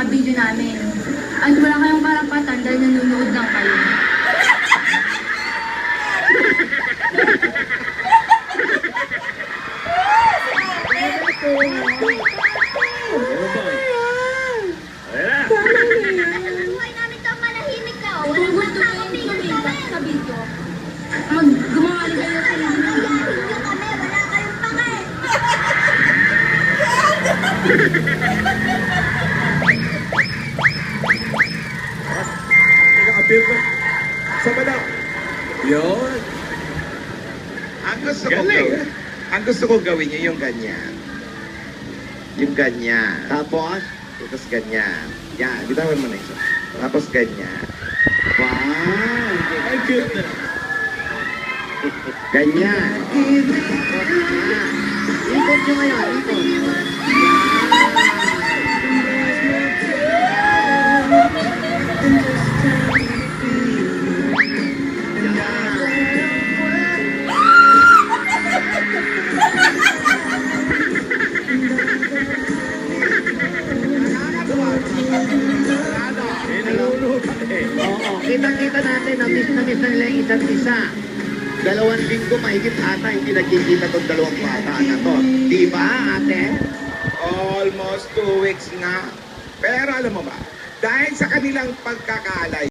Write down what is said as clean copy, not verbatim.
mga video namin. At wala kayong karapatan dahil nanonood lang kayo. Buhay namin ito manahimik ka. Wala Kung gusto kang mo yung tumingin kumita kami. sa video, gumawa rin kayo sa Hindi kami, wala kayong pake. Nakapil ko. Sa badaw. Yun. Ang gusto ko gawin niyo yung ganyan. Yung ganyan. Tapos, Tapos ganyan. Yan, bitawan mo na isa. Tapos ganyan. wow. Ay, cute na. Ganyan. Ikot nyo ngayon, ikot. Oo, kita-kita natin na miss na nila yung isa't isa. 2 linggo mahigit ata hindi nagkikita tong dalawang bata na to. Di ba, ate? Almost 2 weeks na. Pero alam mo ba, dahil sa kanilang pagkakalay,